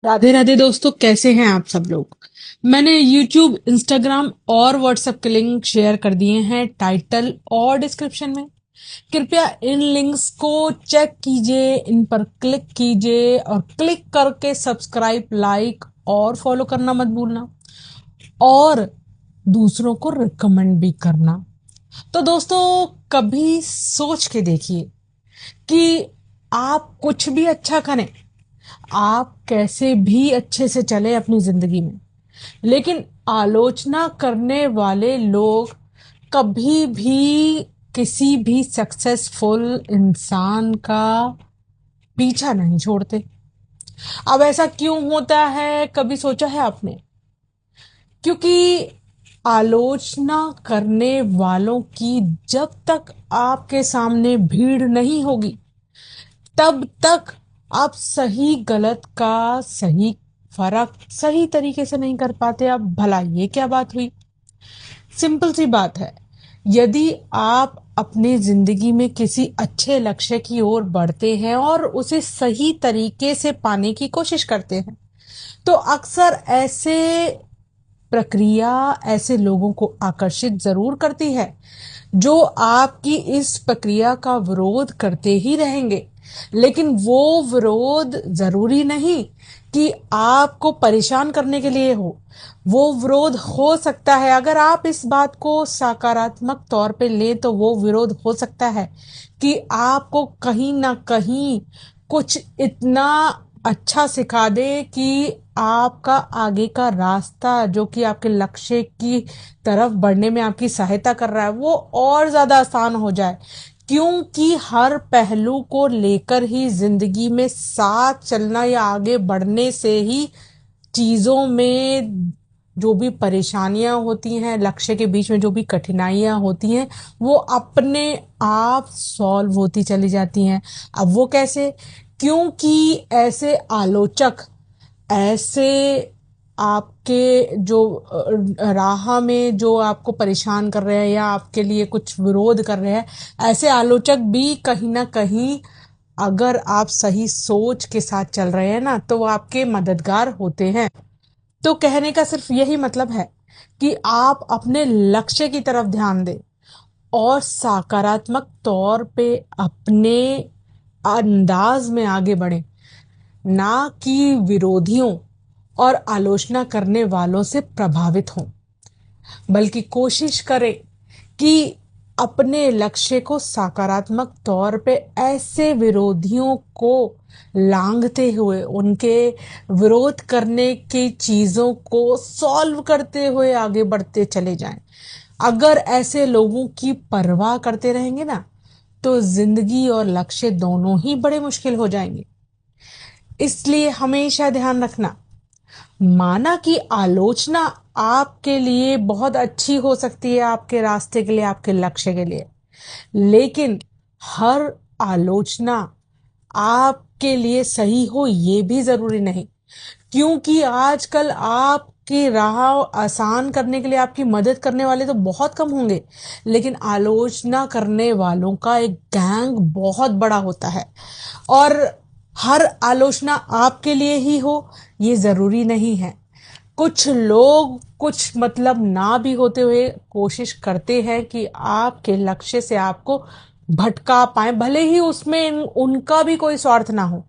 राधे राधे दोस्तों, कैसे हैं आप सब लोग। मैंने YouTube, Instagram और WhatsApp के लिंक शेयर कर दिए हैं टाइटल और डिस्क्रिप्शन में। कृपया इन लिंक्स को चेक कीजिए, इन पर क्लिक कीजिए और क्लिक करके सब्सक्राइब, लाइक और फॉलो करना मत भूलना, और दूसरों को रिकमेंड भी करना। तो दोस्तों, कभी सोच के देखिए कि आप कुछ भी अच्छा करें, आप कैसे भी अच्छे से चले अपनी जिंदगी में, लेकिन आलोचना करने वाले लोग कभी भी किसी भी सक्सेसफुल इंसान का पीछा नहीं छोड़ते। अब ऐसा क्यों होता है, कभी सोचा है आपने? क्योंकि आलोचना करने वालों की जब तक आपके सामने भीड़ नहीं होगी, तब तक आप सही गलत का सही फर्क सही तरीके से नहीं कर पाते। अब भला ये क्या बात हुई? सिंपल सी बात है। यदि आप अपनी जिंदगी में किसी अच्छे लक्ष्य की ओर बढ़ते हैं और उसे सही तरीके से पाने की कोशिश करते हैं, तो अक्सर ऐसे प्रक्रिया ऐसे लोगों को आकर्षित जरूर करती है जो आपकी इस प्रक्रिया का विरोध करते ही रहेंगे। लेकिन वो विरोध जरूरी नहीं कि आपको परेशान करने के लिए हो। वो विरोध हो सकता है, अगर आप इस बात को सकारात्मक तौर पे लें, तो वो विरोध हो सकता है कि आपको कहीं ना कहीं कुछ इतना अच्छा सिखा दे कि आपका आगे का रास्ता, जो कि आपके लक्ष्य की तरफ बढ़ने में आपकी सहायता कर रहा है, वो और ज्यादा आसान हो जाए। क्योंकि हर पहलू को लेकर ही जिंदगी में साथ चलना या आगे बढ़ने से ही चीजों में जो भी परेशानियां होती हैं, लक्ष्य के बीच में जो भी कठिनाइयां होती हैं, वो अपने आप सॉल्व होती चली जाती हैं। अब वो कैसे? क्योंकि ऐसे आलोचक, ऐसे आपके जो राह में जो आपको परेशान कर रहे हैं या आपके लिए कुछ विरोध कर रहे हैं, ऐसे आलोचक भी कहीं ना कहीं, अगर आप सही सोच के साथ चल रहे हैं ना, तो वो आपके मददगार होते हैं। तो कहने का सिर्फ यही मतलब है कि आप अपने लक्ष्य की तरफ ध्यान दें और सकारात्मक तौर पे अपने अंदाज में आगे बढ़ें, ना कि विरोधियों और आलोचना करने वालों से प्रभावित हों। बल्कि कोशिश करें कि अपने लक्ष्य को सकारात्मक तौर पे ऐसे विरोधियों को लांघते हुए, उनके विरोध करने की चीजों को सॉल्व करते हुए आगे बढ़ते चले जाएं। अगर ऐसे लोगों की परवाह करते रहेंगे ना, तो जिंदगी और लक्ष्य दोनों ही बड़े मुश्किल हो जाएंगे। इसलिए हमेशा ध्यान रखना, माना कि आलोचना आपके लिए बहुत अच्छी हो सकती है, आपके रास्ते के लिए, आपके लक्ष्य के लिए, लेकिन हर आलोचना आपके लिए सही हो ये भी जरूरी नहीं। क्योंकि आजकल आपकी राह आसान करने के लिए आपकी मदद करने वाले तो बहुत कम होंगे, लेकिन आलोचना करने वालों का एक गैंग बहुत बड़ा होता है। और हर आलोचना आपके लिए ही हो ये जरूरी नहीं है। कुछ लोग कुछ मतलब ना भी होते हुए कोशिश करते हैं कि आपके लक्ष्य से आपको भटका पाए, भले ही उसमें उनका भी कोई स्वार्थ ना हो।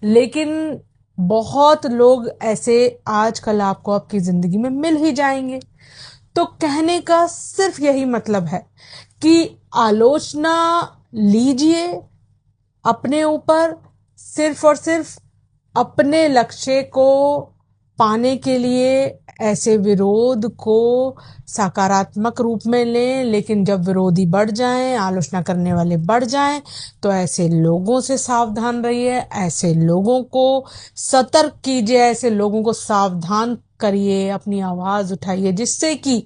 लेकिन बहुत लोग ऐसे आजकल आपको आपकी जिंदगी में मिल ही जाएंगे। तो कहने का सिर्फ यही मतलब है कि आलोचना लीजिए अपने ऊपर, सिर्फ और सिर्फ अपने लक्ष्य को पाने के लिए ऐसे विरोध को सकारात्मक रूप में लें। लेकिन जब विरोधी बढ़ जाएं, आलोचना करने वाले बढ़ जाएं, तो ऐसे लोगों से सावधान रहिए, ऐसे लोगों को सतर्क कीजिए, ऐसे लोगों को सावधान करिए, अपनी आवाज उठाइए, जिससे कि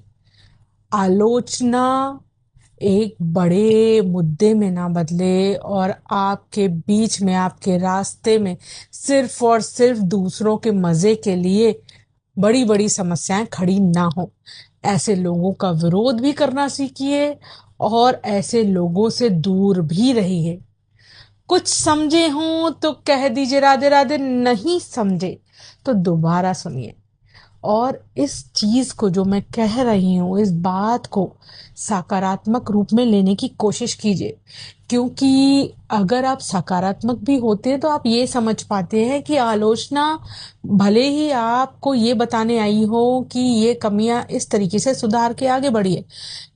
आलोचना एक बड़े मुद्दे में ना बदले और आपके बीच में, आपके रास्ते में सिर्फ और सिर्फ दूसरों के मजे के लिए बड़ी बड़ी समस्याएं खड़ी ना हो। ऐसे लोगों का विरोध भी करना सीखिए और ऐसे लोगों से दूर भी रहिए। कुछ समझे हों तो कह दीजिए राधे राधे, नहीं समझे तो दोबारा सुनिए। और इस चीज को जो मैं कह रही हूँ, इस बात को सकारात्मक रूप में लेने की कोशिश कीजिए, क्योंकि अगर आप सकारात्मक भी होते हैं तो आप ये समझ पाते हैं कि आलोचना भले ही आपको ये बताने आई हो कि ये कमियां इस तरीके से सुधार के आगे बढ़िए,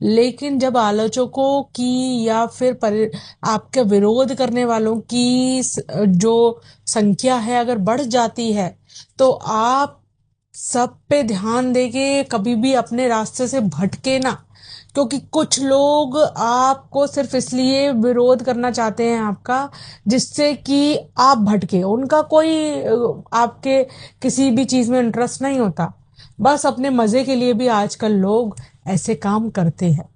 लेकिन जब आलोचकों की या फिर आपके विरोध करने वालों की जो संख्या है अगर बढ़ जाती है, तो आप सब पे ध्यान देके कभी भी अपने रास्ते से भटके ना। क्योंकि कुछ लोग आपको सिर्फ इसलिए विरोध करना चाहते हैं आपका, जिससे कि आप भटके। उनका कोई आपके किसी भी चीज में इंटरेस्ट नहीं होता, बस अपने मजे के लिए भी आजकल लोग ऐसे काम करते हैं।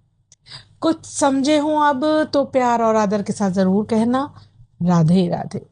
कुछ समझे हो अब तो प्यार और आदर के साथ जरूर कहना। राधे राधे।